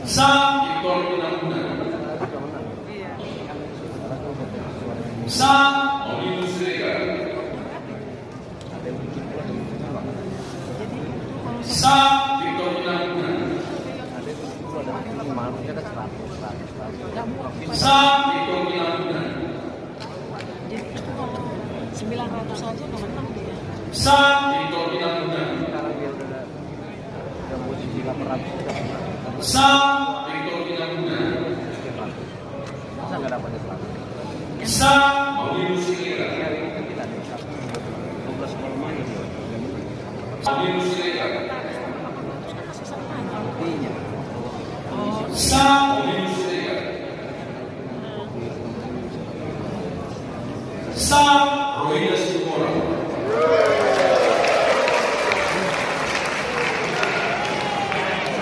Sa Victor Pinangkunan. Sa Maulid Siregar. Sa Victor Pinangkunan. Sa Victor Pinangkunan. 900 saja nggak menang dia. Sa Victor Pinangkunan. Sa Victor Pinangkunan. Sa Maulid Siregar. Maulid Siregar. Sa Maulid Siregar. Sa Rohina Sumora.